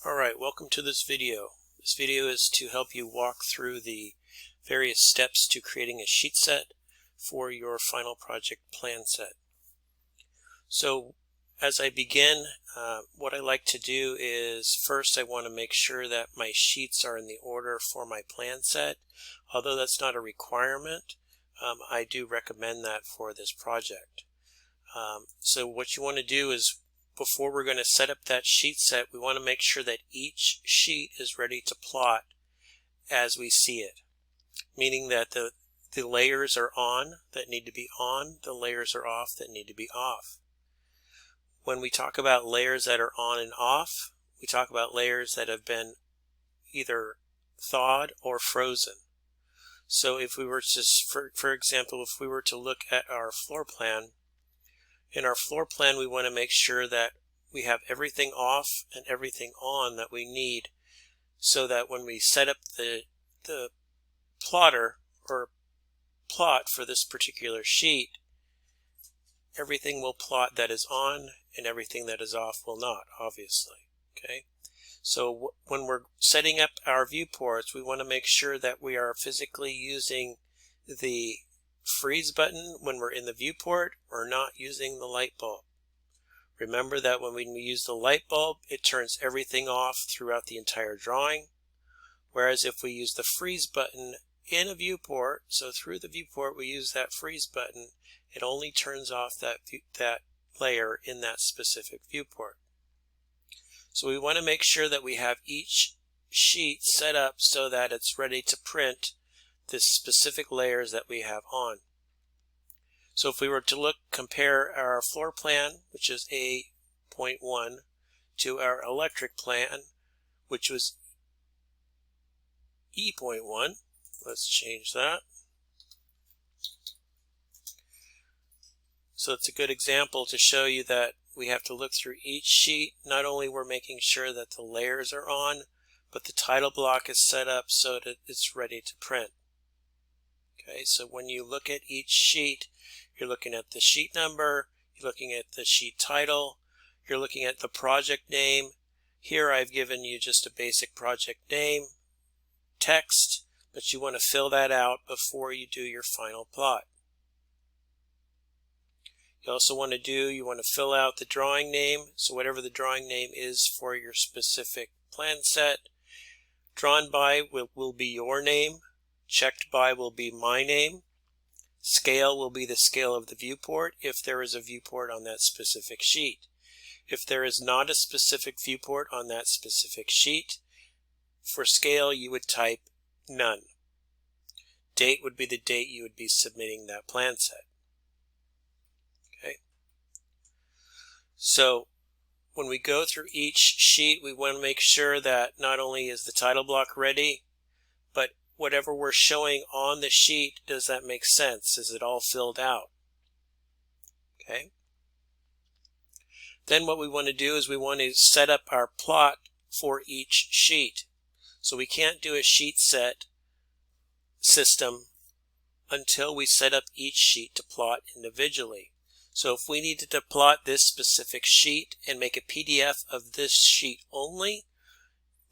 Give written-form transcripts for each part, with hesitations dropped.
Alright, welcome to this video. This video is to help you walk through the various steps to creating a sheet set for your final project plan set. So as I begin, what I like to do is first I want to make sure that my sheets are in the order for my plan set. Although that's not a requirement, I do recommend that for this project. So what you want to do is, before we're going to set up that sheet set, we want to make sure that each sheet is ready to plot as we see it. Meaning that the layers are on that need to be on, the layers are off that need to be off. When we talk about layers that are on and off, we talk about layers that have been either thawed or frozen. So if we were to, for example, if we were to look at our floor plan, in our floor plan, we want to make sure that we have everything off and everything on that we need, so that when we set up the plotter or plot for this particular sheet, everything will plot that is on and everything that is off will not, obviously. Okay. So when we're setting up our viewports, we want to make sure that we are physically using the freeze button when we're in the viewport, or not using the light bulb. Remember that when we use the light bulb, it turns everything off throughout the entire drawing, whereas if we use the freeze button in a viewport, so through the viewport we use that freeze button, it only turns off that layer in that specific viewport. So we want to make sure that we have each sheet set up so that it's ready to print the specific layers that we have on. So if we were to compare our floor plan, which is A.1, to our electric plan, which was E.1, let's change that. So it's a good example to show you that we have to look through each sheet. Not only we're making sure that the layers are on, but the title block is set up so that it's ready to print. Okay, so when you look at each sheet, you're looking at the sheet number, you're looking at the sheet title, you're looking at the project name. Here I've given you just a basic project name, text, but you want to fill that out before you do your final plot. You also want to fill out the drawing name, so whatever the drawing name is for your specific plan set. Drawn by will be your name. Checked by will be my name. Scale will be the scale of the viewport if there is a viewport on that specific sheet. If there is not a specific viewport on that specific sheet, for scale you would type none. Date would be the date you would be submitting that plan set. Okay. So when we go through each sheet, we want to make sure that not only is the title block ready, but whatever we're showing on the sheet, does that make sense? Is it all filled out? Okay. Then what we want to do is we want to set up our plot for each sheet. So we can't do a sheet set system until we set up each sheet to plot individually. So if we needed to plot this specific sheet and make a PDF of this sheet only,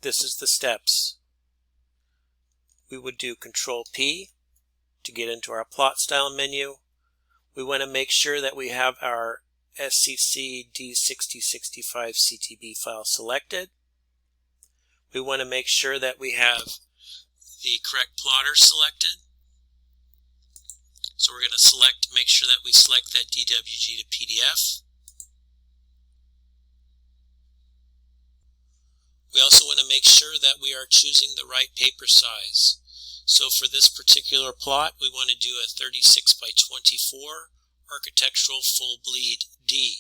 this is the steps. We would do Control P to get into our plot style menu. We want to make sure that we have our SCC D6065 CTB file selected. We want to make sure that we have the correct plotter selected. So we're going to make sure that we select that DWG to PDF. We also want to make sure that we are choosing the right paper size. So for this particular plot, we want to do a 36 by 24 architectural full bleed D.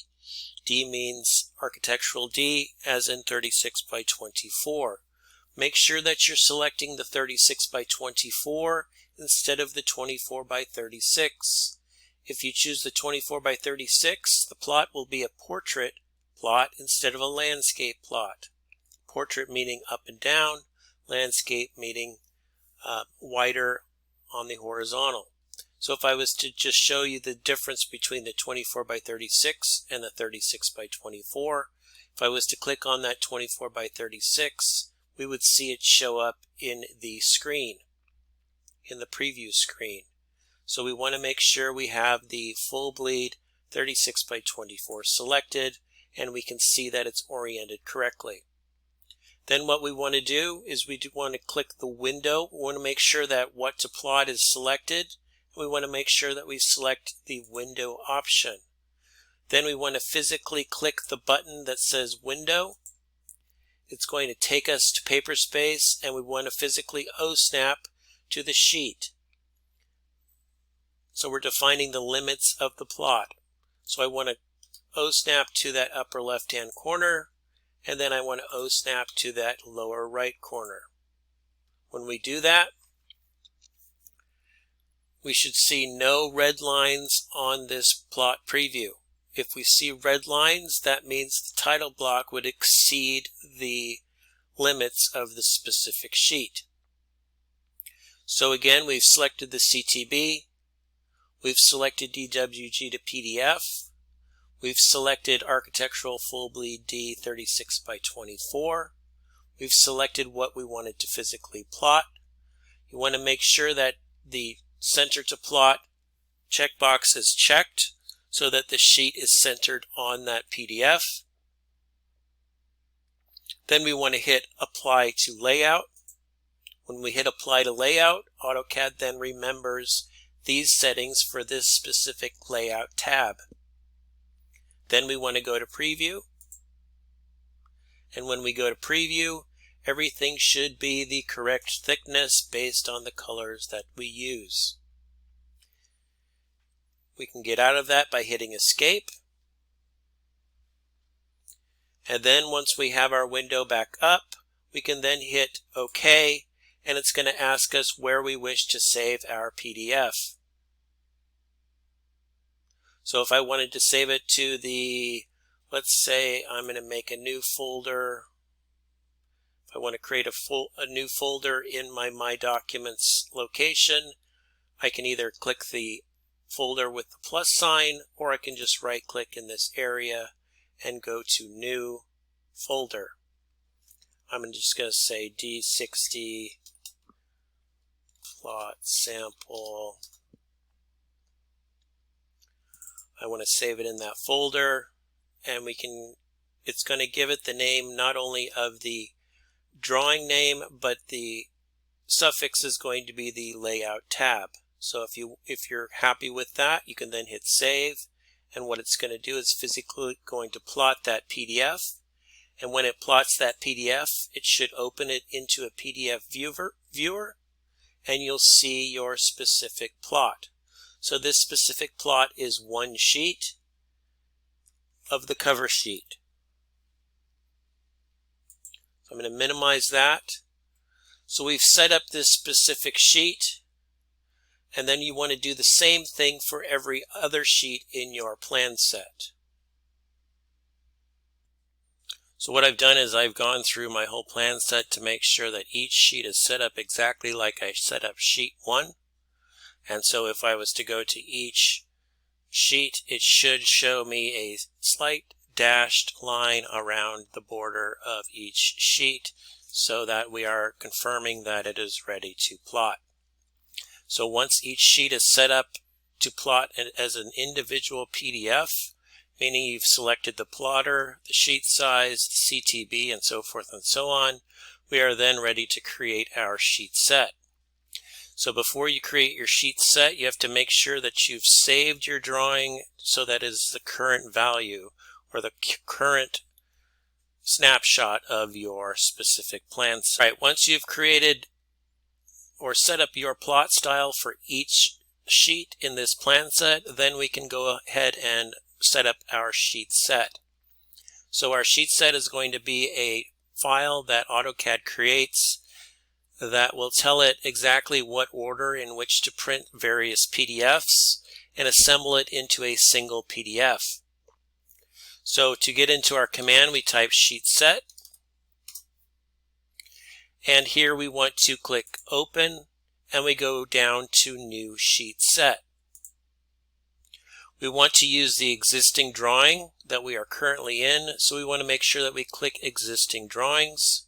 D means architectural D, as in 36 by 24. Make sure that you're selecting the 36 by 24 instead of the 24 by 36. If you choose the 24 by 36, the plot will be a portrait plot instead of a landscape plot. Portrait meaning up and down, landscape meaning wider on the horizontal. So if I was to just show you the difference between the 24 by 36 and the 36 by 24, if I was to click on that 24 by 36, we would see it show up in the screen, in the preview screen. So we want to make sure we have the full bleed 36 by 24 selected, and we can see that it's oriented correctly. Then what we want to do is we want to click the window. We want to make sure that what to plot is selected. We want to make sure that we select the window option. Then we want to physically click the button that says window. It's going to take us to paper space, and we want to physically O-snap to the sheet. So we're defining the limits of the plot. So I want to O-snap to that upper left-hand corner, and then I want to O-snap to that lower right corner. When we do that, we should see no red lines on this plot preview. If we see red lines, that means the title block would exceed the limits of the specific sheet. So again, we've selected the CTB, we've selected DWG to PDF, we've selected Architectural Full Bleed D 36 by 24, we've selected what we wanted to physically plot. You want to make sure that the Center to Plot checkbox is checked so that the sheet is centered on that PDF. Then we want to hit Apply to Layout. When we hit Apply to Layout, AutoCAD then remembers these settings for this specific layout tab. Then we want to go to Preview. And when we go to Preview, everything should be the correct thickness based on the colors that we use. We can get out of that by hitting Escape. And then once we have our window back up, we can then hit OK, and it's going to ask us where we wish to save our PDF. So if I wanted to save it to the, let's say I'm going to make a new folder. If I want to create a new folder in my Documents location, I can either click the folder with the plus sign, or I can just right click in this area and go to New Folder. I'm just going to say D60 Plot Sample. I want to save it in that folder, and it's going to give it the name not only of the drawing name, but the suffix is going to be the Layout tab. So if you're happy with that, you can then hit Save, and what it's going to do is physically going to plot that PDF, and when it plots that PDF, it should open it into a PDF viewer, and you'll see your specific plot. So this specific plot is one sheet of the cover sheet. So I'm going to minimize that. So we've set up this specific sheet, and then you want to do the same thing for every other sheet in your plan set. So what I've done is I've gone through my whole plan set to make sure that each sheet is set up exactly like I set up sheet 1. And so if I was to go to each sheet, it should show me a slight dashed line around the border of each sheet so that we are confirming that it is ready to plot. So once each sheet is set up to plot as an individual PDF, meaning you've selected the plotter, the sheet size, the CTB, and so forth and so on, we are then ready to create our sheet set. So before you create your sheet set, you have to make sure that you've saved your drawing so that is the current value or the current snapshot of your specific plan set. All right, once you've created or set up your plot style for each sheet in this plan set, then we can go ahead and set up our sheet set. So our sheet set is going to be a file that AutoCAD creates that will tell it exactly what order in which to print various PDFs and assemble it into a single PDF. So to get into our command, we type sheet set, and here we want to click open, and we go down to new sheet set. We want to use the existing drawing that we are currently in, so we want to make sure that we click Existing Drawings.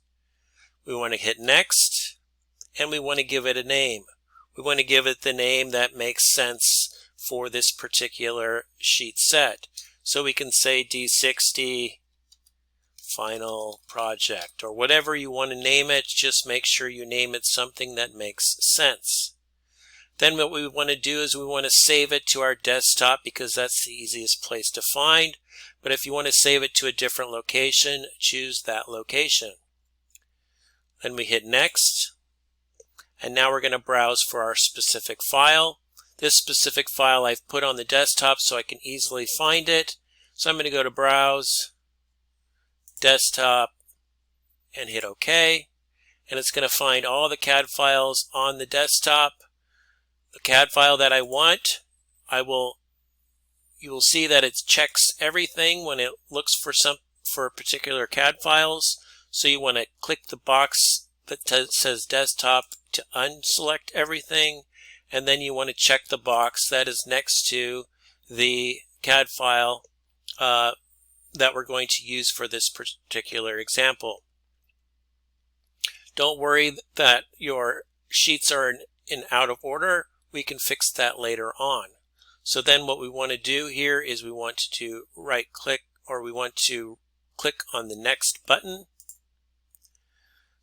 We want to hit Next, and we want to give it a name. We want to give it the name that makes sense for this particular sheet set. So we can say D60 Final Project, or whatever you want to name it. Just make sure you name it something that makes sense. Then what we want to do is we want to save it to our desktop because that's the easiest place to find. But if you want to save it to a different location, choose that location. Then we hit Next. And now we're going to browse for our specific file. This specific file I've put on the desktop so I can easily find it. So I'm going to go to Browse, Desktop, and hit OK. And it's going to find all the CAD files on the desktop. The CAD file that I want, you will see that it checks everything when it looks for particular CAD files. So you want to click the box that says desktop to unselect everything, and then you want to check the box that is next to the CAD file that we're going to use for this particular example. Don't worry that your sheets are in out of order. We can fix that later on. So then what we want to do here is we want to right click, or we want to click on the Next button.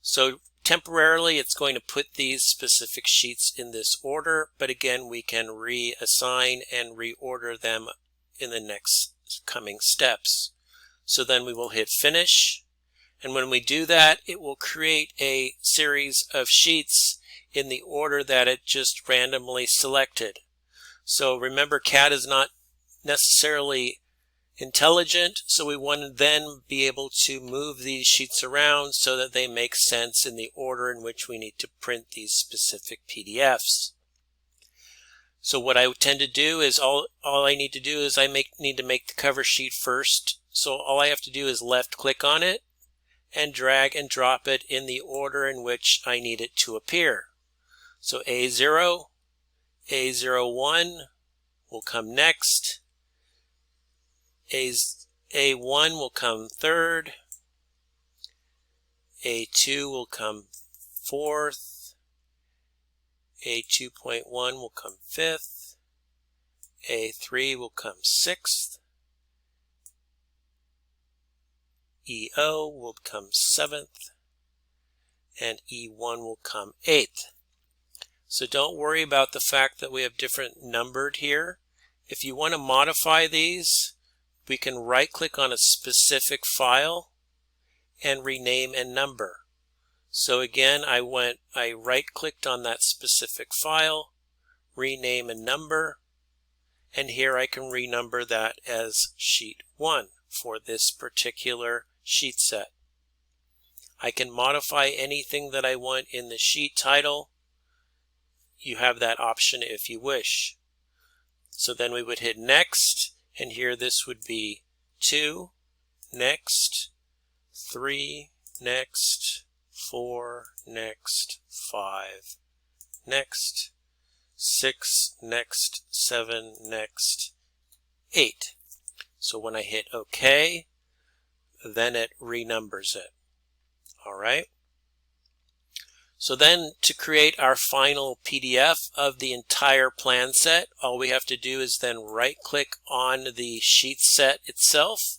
So temporarily it's going to put these specific sheets in this order, but again we can reassign and reorder them in the next coming steps. So then we will hit Finish, and when we do that it will create a series of sheets in the order that it just randomly selected. So remember, CAD is not necessarily intelligent, so we want to then be able to move these sheets around so that they make sense in the order in which we need to print these specific PDFs. So what I tend to do is all I need to do is need to make the cover sheet first. So all I have to do is left click on it and drag and drop it in the order in which I need it to appear. So A0, A01 will come next, A1 will come third, A2 will come fourth, A2.1 will come fifth, A3 will come sixth, EO will come seventh, and E1 will come eighth. So don't worry about the fact that we have different numbered here. If you want to modify these, we can right click on a specific file and rename and number. So again, I right clicked on that specific file, rename and number, and here I can renumber that as sheet 1 for this particular sheet set. I can modify anything that I want in the sheet title. You have that option if you wish. So then we would hit Next, and here this would be 2, Next, 3, Next, 4, Next, 5, Next, 6, Next, 7, Next, 8. So when I hit OK, then it renumbers it. Alright? So then to create our final PDF of the entire plan set, all we have to do is then right click on the sheet set itself.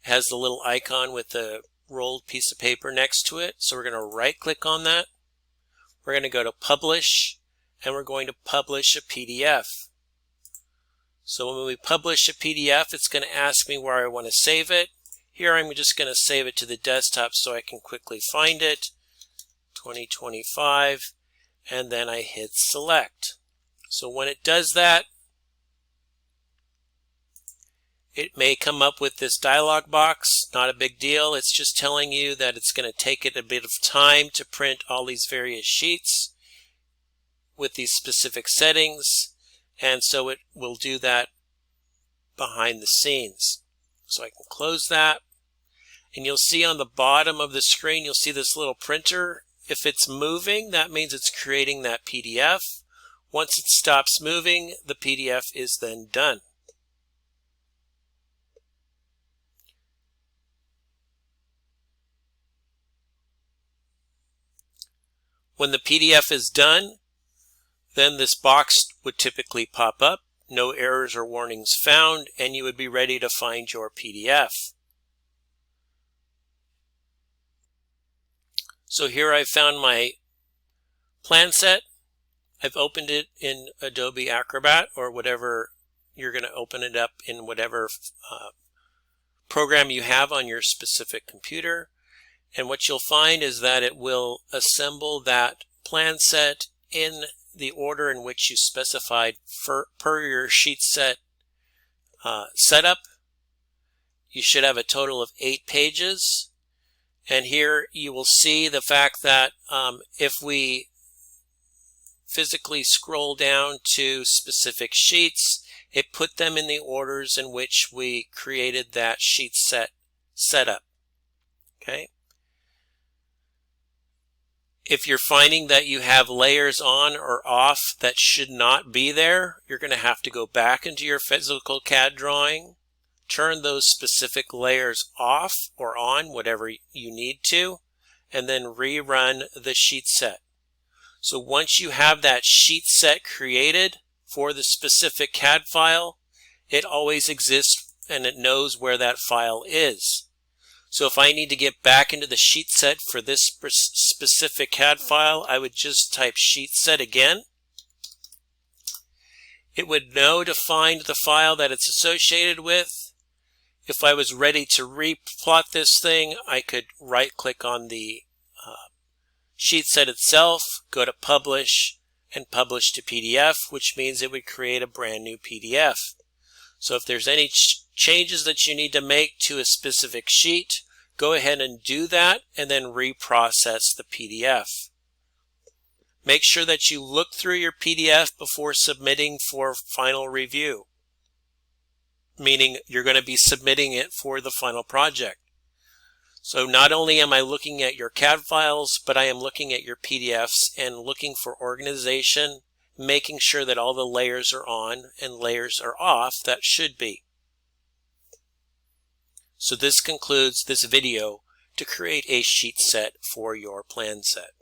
It has the little icon with the rolled piece of paper next to it. So we're going to right click on that. We're going to go to Publish, and we're going to publish a PDF. So when we publish a PDF, it's going to ask me where I want to save it. Here I'm just going to save it to the desktop so I can quickly find it. 2025, and then I hit Select. So when it does that, it may come up with this dialog box. Not a big deal. It's just telling you that it's going to take it a bit of time to print all these various sheets with these specific settings, and so it will do that behind the scenes. So I can close that, and you'll see on the bottom of the screen, you'll see this little printer. If it's moving, that means it's creating that PDF. Once it stops moving, the PDF is then done. When the PDF is done, then this box would typically pop up, no errors or warnings found, and you would be ready to find your PDF. So here I found my plan set. I've opened it in Adobe Acrobat or whatever you're going to open it up in, whatever program you have on your specific computer. And what you'll find is that it will assemble that plan set in the order in which you specified per your sheet set setup. You should have a total of 8 pages. And here you will see the fact that if we physically scroll down to specific sheets, it put them in the orders in which we created that sheet setup. Okay. If you're finding that you have layers on or off that should not be there, you're going to have to go back into your physical CAD drawing, turn those specific layers off or on, whatever you need to, and then rerun the sheet set. So once you have that sheet set created for the specific CAD file, it always exists and it knows where that file is. So if I need to get back into the sheet set for this specific CAD file, I would just type sheet set again. It would know to find the file that it's associated with. If I was ready to replot this thing, I could right click on the sheet set itself, go to publish, and publish to PDF, which means it would create a brand new PDF. So if there's any changes that you need to make to a specific sheet, go ahead and do that and then reprocess the PDF. Make sure that you look through your PDF before submitting for final review, meaning you're going to be submitting it for the final project. So not only am I looking at your CAD files, but I am looking at your PDFs and looking for organization, making sure that all the layers are on and layers are off that should be. So this concludes this video to create a sheet set for your plan set.